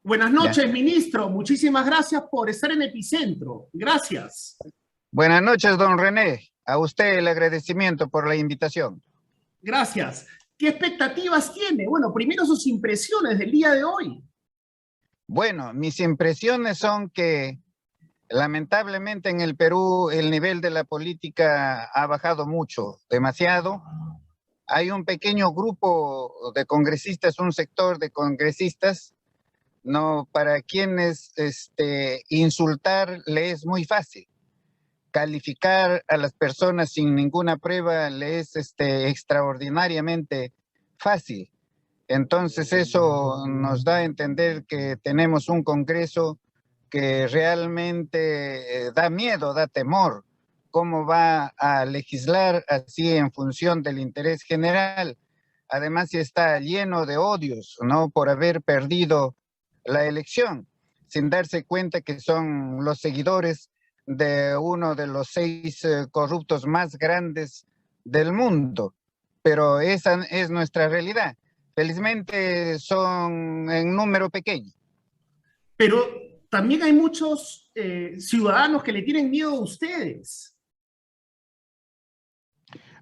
Buenas Ya. noches, ministro. Muchísimas gracias por estar en Epicentro. Gracias. Buenas noches, don René. A usted el agradecimiento por la invitación. Gracias. ¿Qué expectativas tiene? Bueno, primero sus impresiones del día de hoy. Bueno, mis impresiones son que lamentablemente en el Perú el nivel de la política ha bajado mucho, demasiado. Hay un pequeño grupo de congresistas, un sector de congresistas, no, para quienes insultar le es muy fácil. Calificar a las personas sin ninguna prueba le es extraordinariamente fácil. Entonces eso nos da a entender que tenemos un Congreso que realmente da miedo, da temor. ¿Cómo va a legislar así en función del interés general? Además está lleno de odios, ¿no? Por haber perdido la elección, sin darse cuenta que son los seguidores de uno de los 6 corruptos más grandes del mundo. Pero esa es nuestra realidad. Felizmente son en número pequeño. Pero también hay muchos ciudadanos que le tienen miedo a ustedes.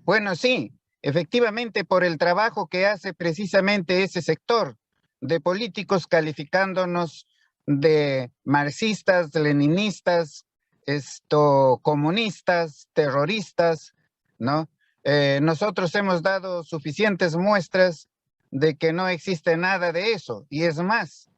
Bueno, sí, efectivamente por el trabajo que hace precisamente ese sector de políticos calificándonos de marxistas, leninistas, comunistas, terroristas, ¿no? Nosotros hemos dado suficientes muestras de que no existe nada de eso. Y es más,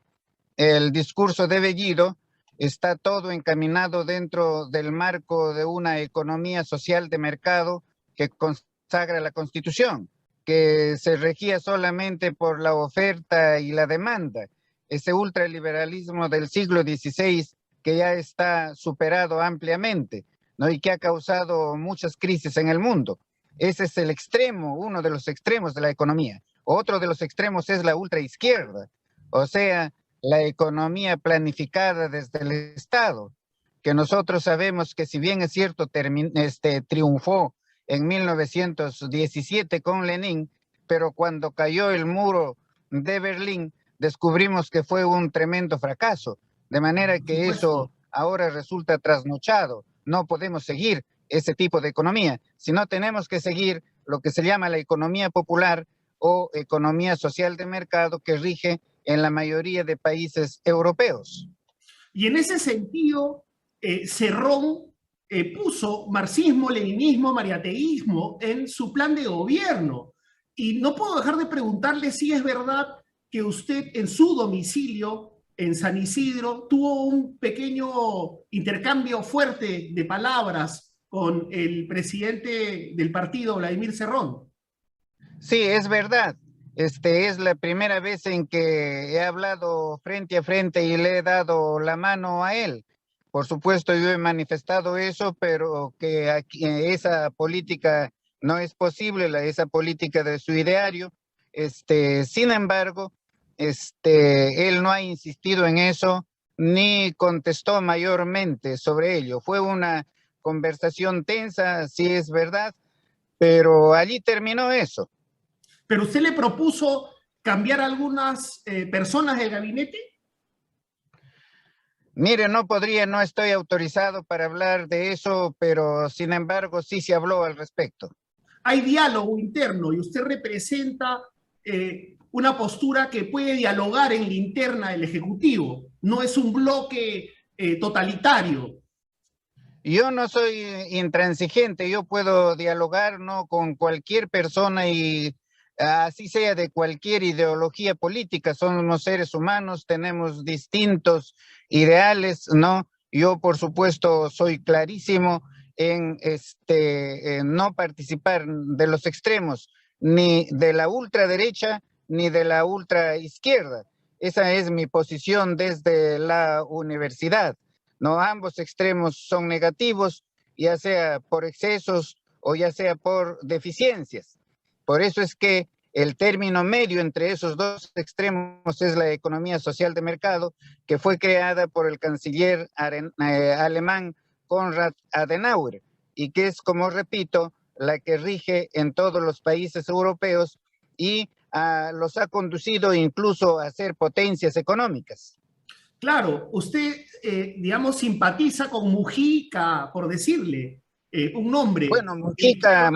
el discurso de Bellido está todo encaminado dentro del marco de una economía social de mercado que consagra la Constitución, que se regía solamente por la oferta y la demanda. Ese ultraliberalismo del siglo XVI que ya está superado ampliamente, ¿no? Y que ha causado muchas crisis en el mundo. Ese es el extremo, uno de los extremos de la economía. Otro de los extremos es la ultraizquierda, o sea, la economía planificada desde el Estado, que nosotros sabemos que si bien es cierto, triunfó en 1917 con Lenin, pero cuando cayó el muro de Berlín, descubrimos que fue un tremendo fracaso, de manera Por que eso supuesto. ahora resulta trasnochado. No podemos seguir ese tipo de economía, sino tenemos que seguir lo que se llama la economía popular o economía social de mercado que rige en la mayoría de países europeos. Y en ese sentido, Cerrón puso marxismo, leninismo, mariateísmo en su plan de gobierno. Y no puedo dejar de preguntarle si es verdad que usted en su domicilio, en San Isidro, tuvo un pequeño intercambio fuerte de palabras con el presidente del partido, Vladimir Cerrón. Sí, es verdad. Es la primera vez en que he hablado frente a frente y le he dado la mano a él. Por supuesto, yo he manifestado eso, pero que aquí, esa política no es posible, esa política de su ideario. Sin embargo, él no ha insistido en eso ni contestó mayormente sobre ello. Fue una conversación tensa, sí es verdad, pero allí terminó eso. Pero usted le propuso cambiar algunas personas del gabinete. Mire, no podría, no estoy autorizado para hablar de eso, pero sin embargo sí se habló al respecto. Hay diálogo interno y usted representa una postura que puede dialogar en la interna del Ejecutivo. No es un bloque totalitario. Yo no soy intransigente, yo puedo dialogar, ¿no?, con cualquier persona y así sea de cualquier ideología política. Somos seres humanos, tenemos distintos ideales, ¿no? Yo, por supuesto, soy clarísimo en no participar de los extremos, ni de la ultraderecha ni de la ultraizquierda. Esa es mi posición desde la universidad. No, ambos extremos son negativos, ya sea por excesos o ya sea por deficiencias. Por eso es que el término medio entre esos dos extremos es la economía social de mercado, que fue creada por el canciller alemán Konrad Adenauer y que es, como repito, la que rige en todos los países europeos y los ha conducido incluso a ser potencias económicas. Claro, usted, digamos, simpatiza con Mujica, por decirle un nombre. Bueno, Mujica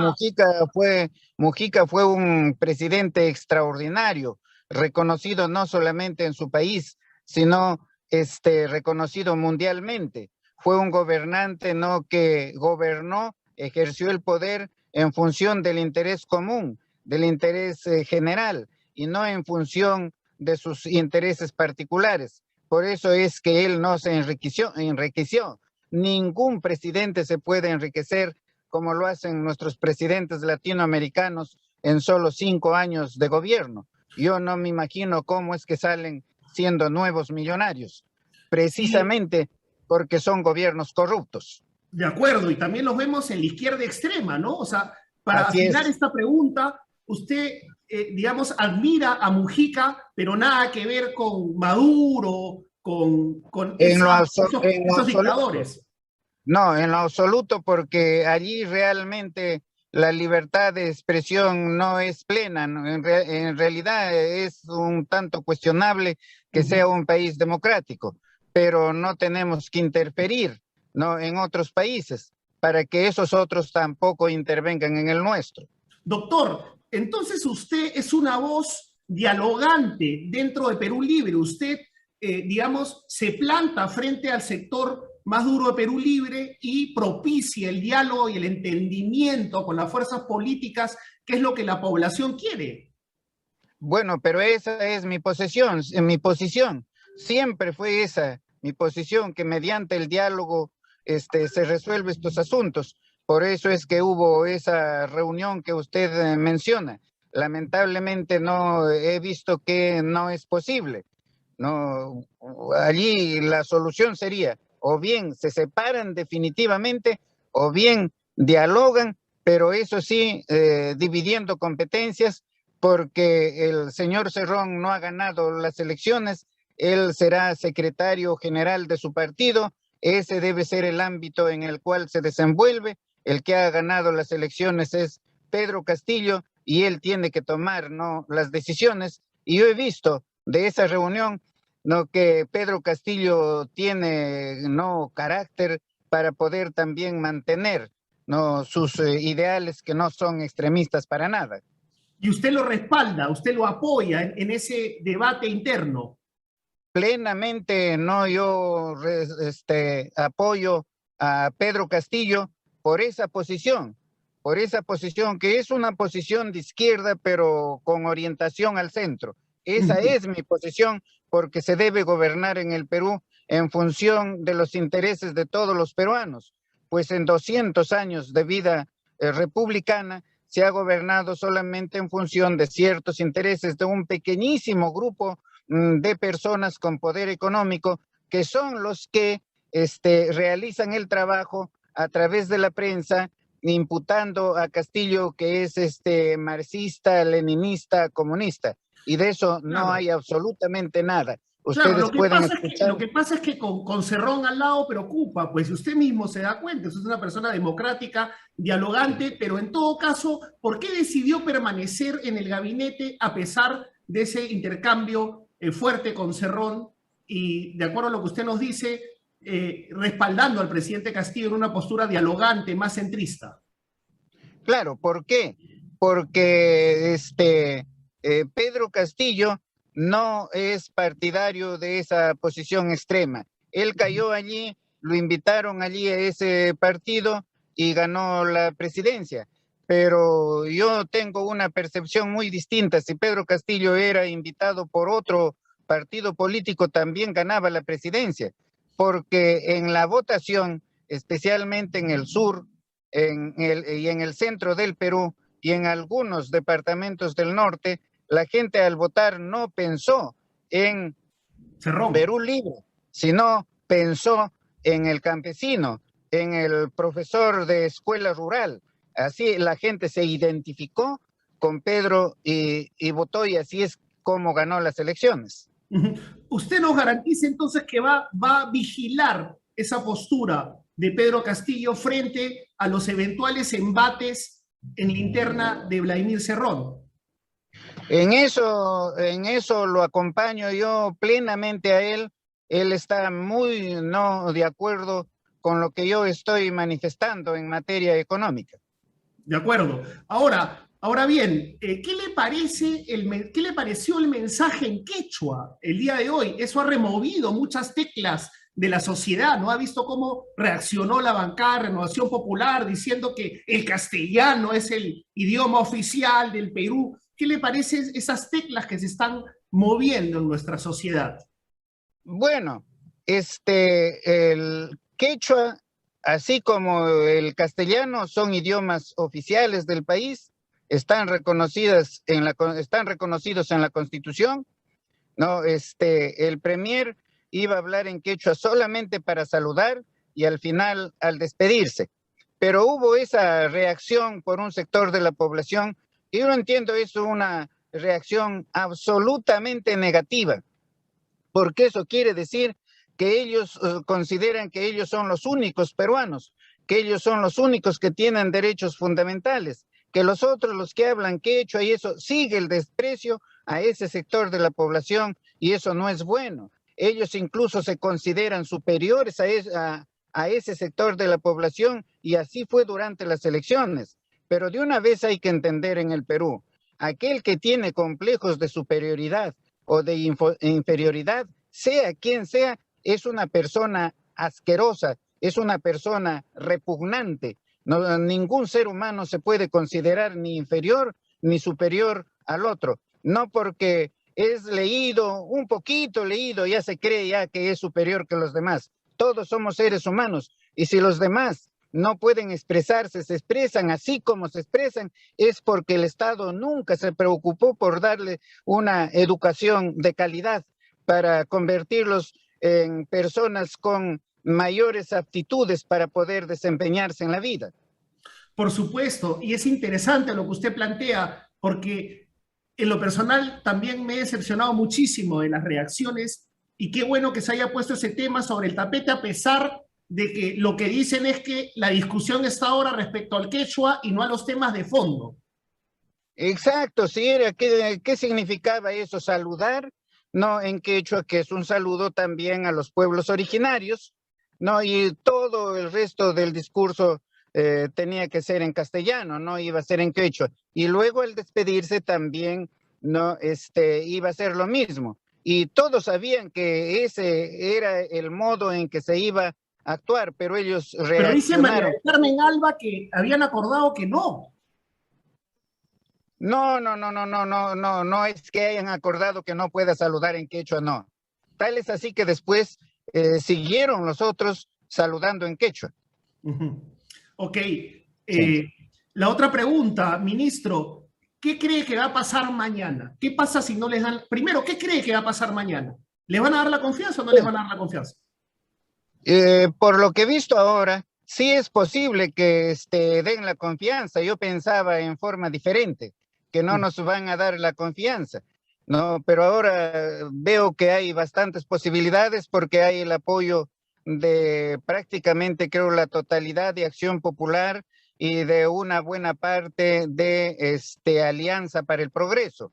fue un presidente extraordinario, reconocido no solamente en su país, sino reconocido mundialmente. Fue un gobernante no que gobernó, ejerció el poder en función del interés común, del interés general, y no en función de sus intereses particulares. Por eso es que él no se enriqueció. Ningún presidente se puede enriquecer como lo hacen nuestros presidentes latinoamericanos en solo 5 años de gobierno. Yo no me imagino cómo es que salen siendo nuevos millonarios, Sí, precisamente porque son gobiernos corruptos. de acuerdo, y también los vemos en la izquierda extrema, ¿no? O sea, para Así afinar es. esta pregunta, usted, digamos, admira a Mujica, pero nada que ver con Maduro, con En lo, en lo esos absoluto. dictadores. No, en lo absoluto, porque allí realmente la libertad de expresión no es plena, ¿no? En realidad es un tanto cuestionable que sea un país democrático, pero no tenemos que interferir, ¿no? En otros países para que esos otros tampoco intervengan en el nuestro. Doctor, entonces usted es una voz dialogante dentro de Perú Libre. Usted, digamos, se planta frente al sector más duro de Perú Libre y propicia el diálogo y el entendimiento con las fuerzas políticas, que es lo que la población quiere. Bueno, pero esa es mi posición. Siempre fue esa mi posición, que mediante el diálogo se resuelve estos asuntos. Por eso es que hubo esa reunión que usted menciona. Lamentablemente no he visto que no es posible. No, allí la solución sería o bien se separan definitivamente o bien dialogan, pero eso sí, dividiendo competencias, porque el señor Cerrón no ha ganado las elecciones, él será secretario general de su partido, ese debe ser el ámbito en el cual se desenvuelve, el que ha ganado las elecciones es Pedro Castillo y él tiene que tomar, ¿no?, las decisiones. Y yo he visto de esa reunión, ¿no?, que Pedro Castillo tiene, ¿no?, carácter para poder también mantener, ¿no?, sus ideales, que no son extremistas para nada. Y usted lo respalda, usted lo apoya en ese debate interno. Plenamente, no, yo apoyo a Pedro Castillo por esa posición que es una posición de izquierda, pero con orientación al centro. Esa es mi posición, porque se debe gobernar en el Perú en función de los intereses de todos los peruanos, pues en 200 años de vida republicana se ha gobernado solamente en función de ciertos intereses de un pequeñísimo grupo de personas con poder económico, que son los que realizan el trabajo a través de la prensa, imputando a Castillo que es marxista, leninista, comunista. Y de eso no Claro. hay absolutamente nada. Claro, Ustedes pueden escuchar. lo que pasa es que con Cerrón al lado preocupa, pues usted mismo se da cuenta, usted es una persona democrática, dialogante, pero en todo caso, ¿por qué decidió permanecer en el gabinete a pesar de ese intercambio fuerte con Cerrón y, de acuerdo a lo que usted nos dice, respaldando al presidente Castillo en una postura dialogante, más centrista? Claro, ¿por qué? Porque Pedro Castillo no es partidario de esa posición extrema. Él cayó allí, lo invitaron allí a ese partido y ganó la presidencia. Pero yo tengo una percepción muy distinta. Si Pedro Castillo era invitado por otro partido político, también ganaba la presidencia, porque en la votación, especialmente en el sur, y en el centro del Perú y en algunos departamentos del norte, la gente al votar no pensó en Cerrón. Perú Libre, sino pensó en el campesino, en el profesor de escuela rural. Así la gente se identificó con Pedro y votó, y así es como ganó las elecciones. ¿Usted nos garantiza entonces que va a vigilar esa postura de Pedro Castillo frente a los eventuales embates en la interna de Vladimir Cerrón? En eso lo acompaño yo plenamente a él, él está muy no de acuerdo con lo que yo estoy manifestando en materia económica. De acuerdo. Ahora bien, ¿qué le pareció el mensaje en quechua el día de hoy? Eso ha removido muchas teclas de la sociedad, ¿no? Ha visto cómo reaccionó la bancada Renovación Popular diciendo que el castellano es el idioma oficial del Perú. ¿Qué le parecen esas teclas que se están moviendo en nuestra sociedad? Bueno, el quechua, así como el castellano, son idiomas oficiales del país, están reconocidos en la Constitución, ¿no? El premier iba a hablar en quechua solamente para saludar y al final al despedirse. Pero hubo esa reacción por un sector de la población, y yo no entiendo, es una reacción absolutamente negativa, porque eso quiere decir que ellos consideran que ellos son los únicos peruanos, que ellos son los únicos que tienen derechos fundamentales, que los otros, los que hablan quechua y eso, sigue el desprecio a ese sector de la población y eso no es bueno. Ellos incluso se consideran superiores a ese sector de la población y así fue durante las elecciones. Pero de una vez hay que entender en el Perú, aquel que tiene complejos de superioridad o de inferioridad, sea quien sea, es una persona asquerosa, es una persona repugnante. No, ningún ser humano se puede considerar ni inferior ni superior al otro. No porque es leído, un poquito leído, ya se cree ya que es superior que los demás. Todos somos seres humanos y si los demás no pueden expresarse, se expresan así como se expresan, es porque el Estado nunca se preocupó por darle una educación de calidad para convertirlos en personas con mayores aptitudes para poder desempeñarse en la vida. Por supuesto, y es interesante lo que usted plantea, porque en lo personal también me he decepcionado muchísimo de las reacciones y qué bueno que se haya puesto ese tema sobre el tapete a pesar de que lo que dicen es que la discusión está ahora respecto al quechua y no a los temas de fondo. Exacto, sí, era, ¿qué significaba eso? Saludar, ¿no? En quechua, que es un saludo también a los pueblos originarios, ¿no? Y todo el resto del discurso tenía que ser en castellano, no iba a ser en quechua. Y luego al despedirse también, ¿no? Iba a ser lo mismo. Y todos sabían que ese era el modo en que se iba a actuar, pero ellos Pero dice María reaccionaron. del Carmen Alba que habían acordado que no. No, no, no, no, no, no, no, no es que hayan acordado que no pueda saludar en quechua, no. Tal es así que después siguieron los otros saludando en quechua. Ok. Sí. La otra pregunta, ministro, ¿qué cree que va a pasar mañana? ¿Qué pasa si no les dan... Primero, ¿qué cree que va a pasar mañana? ¿Les van a dar la confianza o no les van a dar la confianza? Por lo que he visto ahora, sí es posible que den la confianza. Yo pensaba en forma diferente, que no nos van a dar la confianza, ¿no? Pero ahora veo que hay bastantes posibilidades porque hay el apoyo de prácticamente, creo, la totalidad de Acción Popular y de una buena parte de Alianza para el Progreso.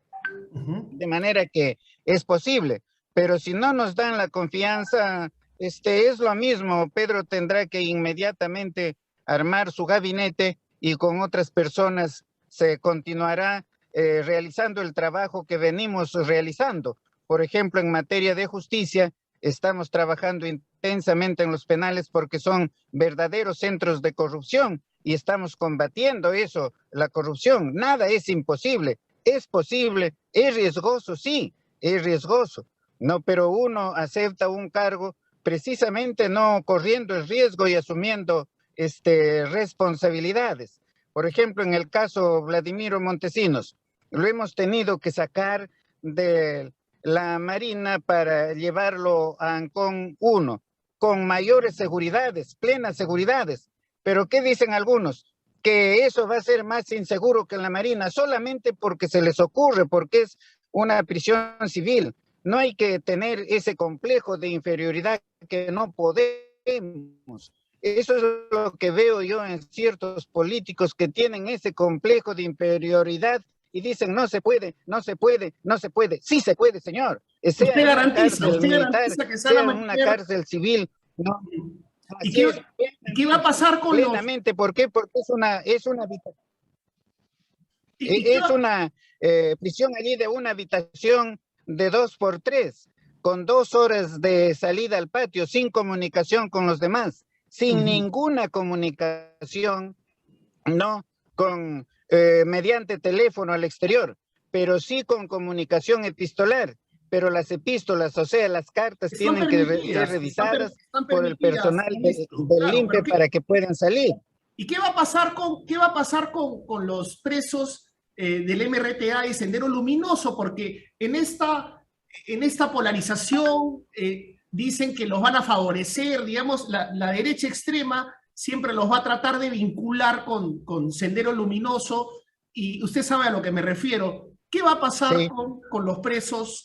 De manera que es posible, pero si no nos dan la confianza, es lo mismo. Pedro tendrá que inmediatamente armar su gabinete y con otras personas se continuará realizando el trabajo que venimos realizando. Por ejemplo, en materia de justicia, estamos trabajando intensamente en los penales porque son verdaderos centros de corrupción y estamos combatiendo eso, la corrupción. Nada es imposible. Es posible, es riesgoso, sí, es riesgoso, no, pero uno acepta un cargo precisamente no corriendo el riesgo y asumiendo responsabilidades. Por ejemplo, en el caso Vladimiro Montesinos, lo hemos tenido que sacar de la Marina para llevarlo a Ancón 1, con mayores seguridades, plenas seguridades. Pero ¿qué dicen algunos? Que eso va a ser más inseguro que en la Marina, solamente porque se les ocurre, porque es una prisión civil. No hay que tener ese complejo de inferioridad que no podemos. Eso es lo que veo yo en ciertos políticos que tienen ese complejo de inferioridad y dicen no se puede, no se puede, no se puede. Sí se puede, señor. Sea Usted en una garantiza, cárcel usted militar, garantiza que se van a sea en una mantener. cárcel civil, no. ¿Y Así es, qué va a pasar con los... plenamente. ¿Por qué? Porque qué es va, una prisión allí de una habitación de 2 por 3, con 2 horas de salida al patio, sin comunicación con los demás, sin ninguna comunicación, no con mediante teléfono al exterior, pero sí con comunicación epistolar. Pero las epístolas, o sea, las cartas están tienen que ser permitidas, revisadas están por el permitidas, personal ministro, del claro, pero INPE para que puedan salir. ¿y qué va a pasar con los presos del MRTA y Sendero Luminoso? Porque en esta polarización dicen que los van a favorecer, digamos, la derecha extrema siempre los va a tratar de vincular con Sendero Luminoso, y usted sabe a lo que me refiero. ¿Qué va a pasar Sí. con los presos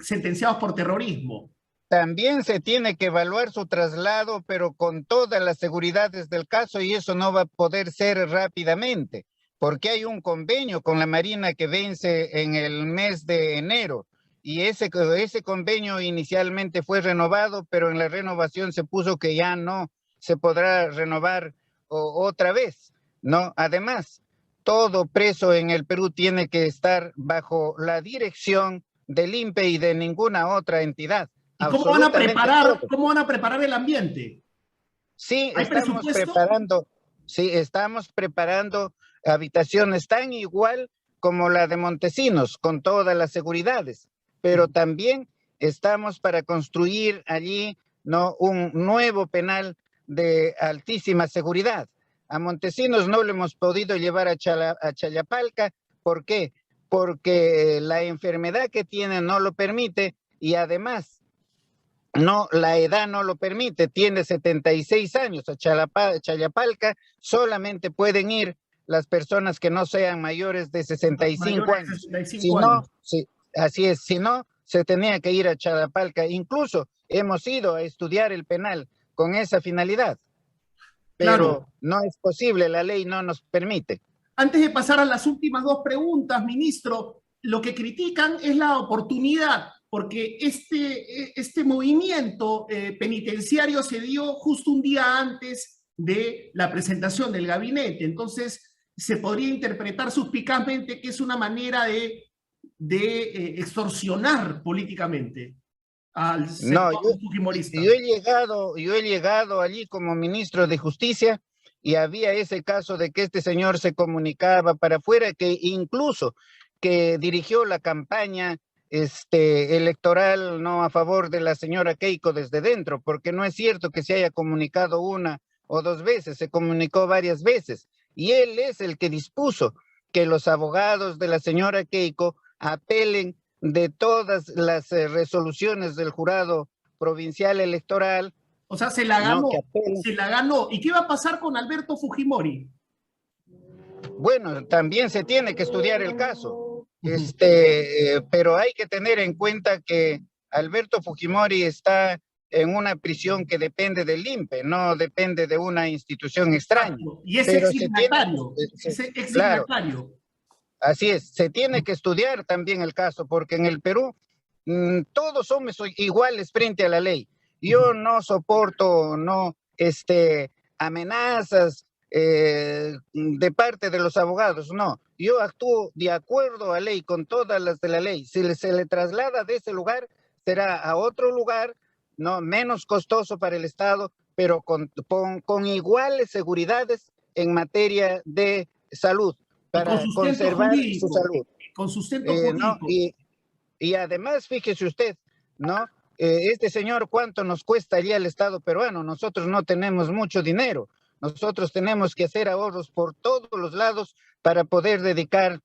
sentenciados por terrorismo? También se tiene que evaluar su traslado, pero con todas las seguridades del caso, y eso no va a poder ser rápidamente, porque hay un convenio con la Marina que vence en el mes de enero, y ese convenio inicialmente fue renovado, pero en la renovación se puso que ya no se podrá renovar otra vez, ¿no? Además, todo preso en el Perú tiene que estar bajo la dirección del INPE y de ninguna otra entidad. ¿Y Absolutamente todo. cómo van a preparar el ambiente? Sí, ¿Hay presupuesto? estamos preparando habitaciones tan igual como la de Montesinos, con todas las seguridades, pero también estamos para construir allí, ¿no?, un nuevo penal de altísima seguridad. A Montesinos no lo hemos podido llevar a Chayapalca. ¿Por qué? Porque la enfermedad que tiene no lo permite, y además no, la edad no lo permite, tiene 76 años. A Chayapalca solamente pueden ir las personas que no sean mayores de 65 Mayores de años. Si 65 no, años. sí, así es, si no, se tenía que ir a Chayapalca. Incluso hemos ido a estudiar el penal con esa finalidad, pero Claro. no es posible, la ley no nos permite. Antes de pasar a las últimas dos preguntas, ministro, lo que critican es la oportunidad, porque este movimiento penitenciario se dio justo un día antes de la presentación del gabinete. Entonces, se podría interpretar suspicazmente que es una manera de extorsionar políticamente al No, sector fujimorista. yo he llegado allí como ministro de Justicia, y había ese caso de que este señor se comunicaba para afuera, que incluso que dirigió la campaña electoral, no, a favor de la señora Keiko desde dentro, porque no es cierto que se haya comunicado 1 o 2 veces, se comunicó varias veces, y él es el que dispuso que los abogados de la señora Keiko apelen de todas las resoluciones del jurado provincial electoral, O sea, se la ¿no?, que ganó, apelen. se la ganó. ¿Y qué va a pasar con Alberto Fujimori? Bueno, también se tiene que estudiar el caso, pero hay que tener en cuenta que Alberto Fujimori está en una prisión que depende del INPE, no depende de una institución extraña. Exacto. Y es Pero se tiene, exdignatario, es claro, exdignatario. así es, se tiene que estudiar también el caso, porque en el Perú todos somos iguales frente a la ley. Yo no soporto, no, amenazas de parte de los abogados, no. Yo actúo de acuerdo a ley, con todas las de la ley. Si se le traslada de ese lugar, será a otro lugar, no, menos costoso para el Estado, pero con iguales seguridades en materia de salud, Y con para sustento conservar su jurídico, salud. con sustento ¿No? jurídico. Y además, fíjese usted, ¿no? Este señor, ¿cuánto nos cuesta allí al Estado peruano? Nosotros no tenemos mucho dinero. Nosotros tenemos que hacer ahorros por todos los lados para poder dedicar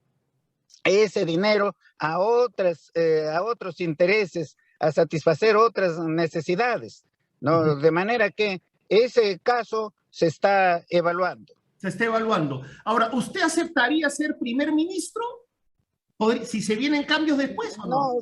ese dinero a otros intereses, a satisfacer otras necesidades, ¿no? De manera que ese caso se está evaluando. Se está evaluando. Ahora, ¿usted aceptaría ser primer ministro? Si se vienen cambios después o no?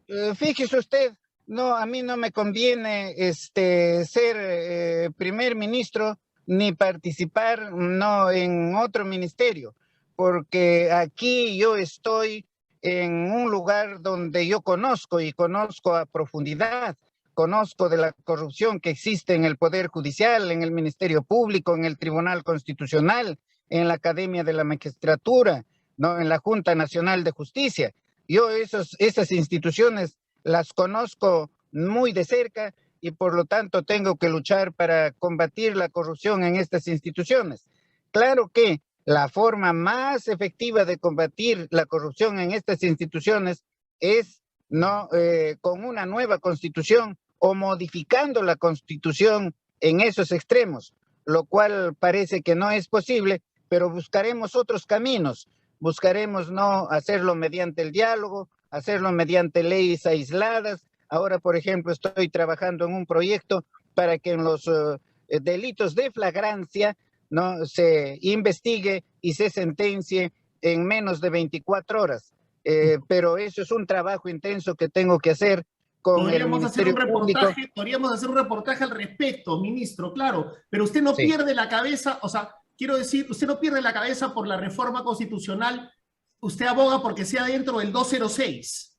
No, fíjese usted, no, a mí no me conviene ser primer ministro ni participar, no, en otro ministerio, porque aquí yo estoy en un lugar donde yo conozco y conozco a profundidad, conozco de la corrupción que existe en el Poder Judicial, en el Ministerio Público, en el Tribunal Constitucional, en la Academia de la Magistratura, ¿no? En la Junta Nacional de Justicia. Yo esas instituciones las conozco muy de cerca y por lo tanto tengo que luchar para combatir la corrupción en estas instituciones. Claro que la forma más efectiva de combatir la corrupción en estas instituciones es no con una nueva constitución o modificando la constitución en esos extremos, lo cual parece que no es posible, pero buscaremos otros caminos. Buscaremos no hacerlo mediante el diálogo, hacerlo mediante leyes aisladas. Ahora, por ejemplo, estoy trabajando en un proyecto para que en los delitos de flagrancia no se investigue y se sentencie en menos de 24 horas. Pero eso es un trabajo intenso que tengo que hacer con el Ministerio Público. Podríamos hacer un reportaje al respecto, ministro, claro, pero usted no Sí. pierde la cabeza, o sea, quiero decir, usted no pierde la cabeza por la reforma constitucional, usted aboga porque sea dentro del 206.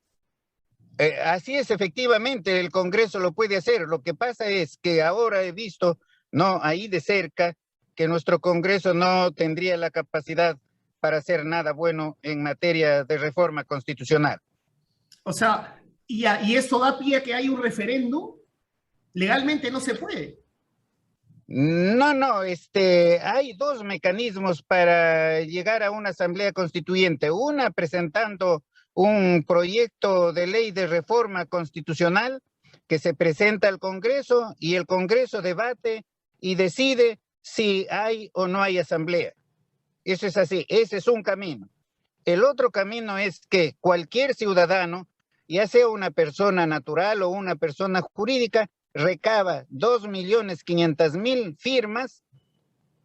Así es, efectivamente, el Congreso lo puede hacer. Lo que pasa es que ahora he visto, no, ahí de cerca, que nuestro Congreso no tendría la capacidad para hacer nada bueno en materia de reforma constitucional. O sea, y esto da pie a que hay un referéndum, legalmente no se puede. No, hay dos mecanismos para llegar a una asamblea constituyente. Una presentando un proyecto de ley de reforma constitucional que se presenta al Congreso y el Congreso debate y decide si hay o no hay asamblea. Eso es así, ese es un camino. El otro camino es que cualquier ciudadano, ya sea una persona natural o una persona jurídica, recaba 2.500.000 firmas,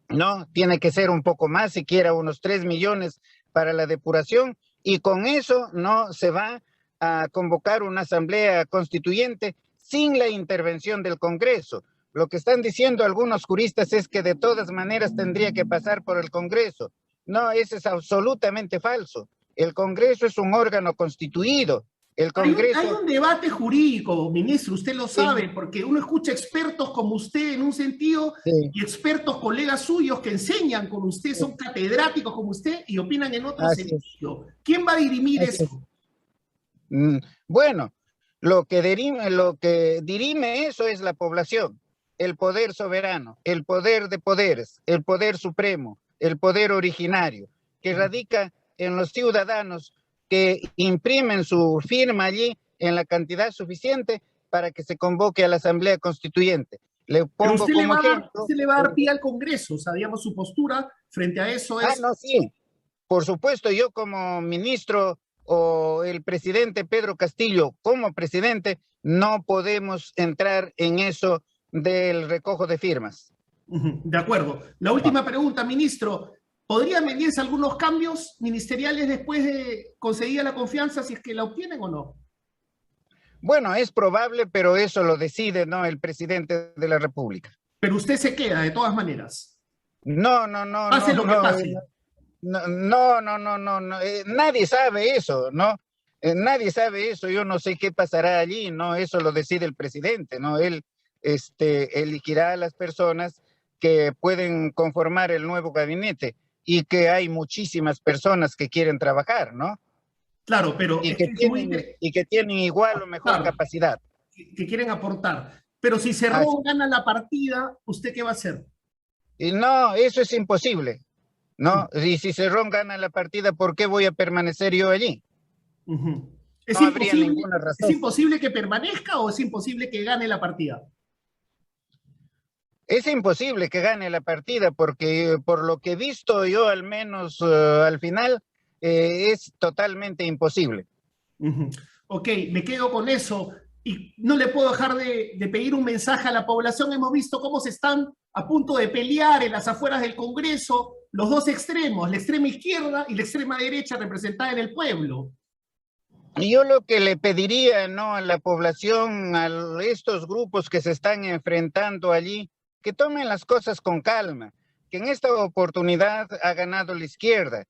¿no? Tiene que ser un poco más, siquiera unos 3 millones para la depuración, y con eso no se va a convocar una asamblea constituyente sin la intervención del Congreso. Lo que están diciendo algunos juristas es que de todas maneras tendría que pasar por el Congreso. No, eso es absolutamente falso. El Congreso es un órgano constituido. El Congreso... Hay un debate jurídico, ministro, usted lo sabe, porque uno escucha expertos como usted en un sentido sí, y expertos colegas suyos que enseñan con usted, son catedráticos como usted y opinan en otro así es, sentido. ¿Quién va a dirimir así es. eso? Bueno, lo que dirime eso es la población, el poder soberano, el poder de poderes, el poder supremo, el poder originario, que radica en los ciudadanos que imprimen su firma allí en la cantidad suficiente para que se convoque a la Asamblea Constituyente. Le Pero pongo como ejemplo... usted le va a dar pie al Congreso, o sea, digamos, su postura frente a eso es... no, sí, por supuesto, yo como ministro o el presidente Pedro Castillo como presidente, no podemos entrar en eso del recojo de firmas. De acuerdo. La última pregunta, ministro. ¿Podrían venirse algunos cambios ministeriales después de conseguir la confianza, si es que la obtienen o no? Bueno, es probable, pero eso lo decide, ¿no?, el presidente de la República. Pero usted se queda, de todas maneras. No, Pase lo que pase. Nadie sabe eso, ¿no? Nadie sabe eso, yo no sé qué pasará allí, ¿no? Eso lo decide el presidente, ¿no? Él elegirá a las personas que pueden conformar el nuevo gabinete y que hay muchísimas personas que quieren trabajar, ¿no? Claro, pero Y es que que es muy tienen igual o mejor capacidad. que quieren aportar. Pero si Cerrón gana la partida, ¿usted qué va a hacer? Y no, eso es imposible, ¿no? Y si Cerrón gana la partida, ¿por qué voy a permanecer yo allí? No habría ninguna razón. ¿Es imposible que permanezca o es imposible que gane la partida? Es imposible que gane la partida porque por lo que he visto yo al menos al final es totalmente imposible. Ok, me quedo con eso y no le puedo dejar de pedir un mensaje a la población. Hemos visto cómo se están a punto de pelear en las afueras del Congreso los dos extremos, la extrema izquierda y la extrema derecha representada en el pueblo. Y yo lo que le pediría, ¿no?, a la población, a estos grupos que se están enfrentando allí, que tomen las cosas con calma, que en esta oportunidad ha ganado la izquierda,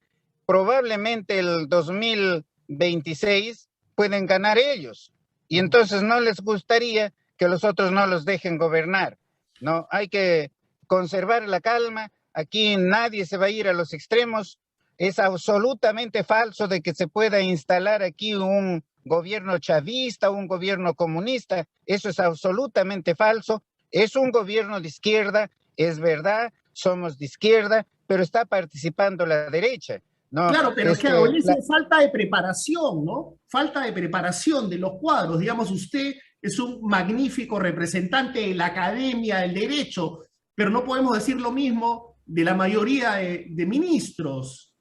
probablemente el 2026 pueden ganar ellos. Y entonces no les gustaría que los otros no los dejen gobernar. No, hay que conservar la calma. Aquí nadie se va a ir a los extremos. Es absolutamente falso de que se pueda instalar aquí un gobierno chavista, un gobierno comunista. Eso es absolutamente falso. Es un gobierno de izquierda, es verdad, somos de izquierda, pero está participando la derecha, ¿no? Claro, pero es que adolece falta de preparación, ¿no? Falta de preparación de los cuadros. Digamos, usted es un magnífico representante de la academia del derecho, pero no podemos decir lo mismo de la mayoría de ministros,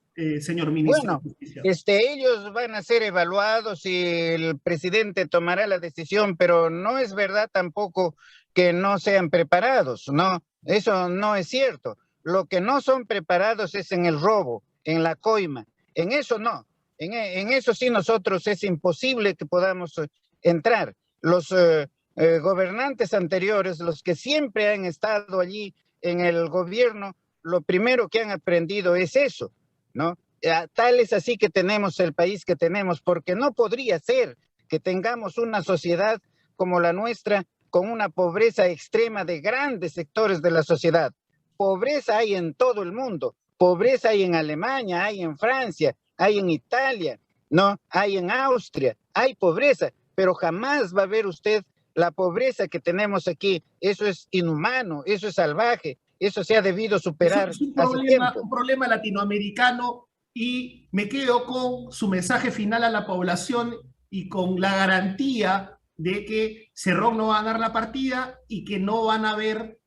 señor ministro. Bueno, ellos van a ser evaluados y el presidente tomará la decisión, pero no es verdad tampoco que no sean preparados, ¿no? Eso no es cierto. Lo que no son preparados es en el robo, en la coima. En eso no. En eso sí nosotros es imposible que podamos entrar. Los gobernantes anteriores, los que siempre han estado allí en el gobierno, lo primero que han aprendido es eso, ¿no? Tal es así que tenemos el país que tenemos, porque no podría ser que tengamos una sociedad como la nuestra con una pobreza extrema de grandes sectores de la sociedad. Pobreza hay en todo el mundo, pobreza hay en Alemania, hay en Francia, hay en Italia, ¿no? Hay en Austria, hay pobreza, pero jamás va a ver usted la pobreza que tenemos aquí. Eso es inhumano, eso es salvaje, eso se ha debido superar es hace tiempo. un problema latinoamericano y me quedo con su mensaje final a la población y con la garantía de que Cerrón no va a ganar la partida y que no van a haber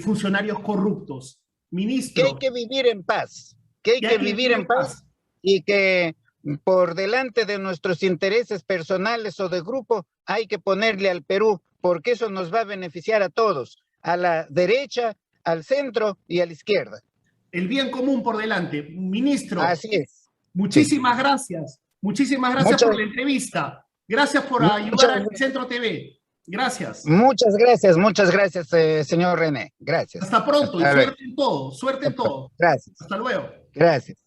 funcionarios corruptos. Ministro. Que hay que vivir en paz, que hay que vivir en paz y que por delante de nuestros intereses personales o de grupo hay que ponerle al Perú, porque eso nos va a beneficiar a todos, a la derecha, al centro y a la izquierda. El bien común por delante. Ministro. Así es. Muchísimas gracias. Muchísimas gracias por la entrevista. Gracias por ayudar al Centro TV. Gracias. Muchas gracias, señor René. Gracias. Hasta pronto y suerte en todo. Suerte en todo. Gracias. Hasta luego. Gracias.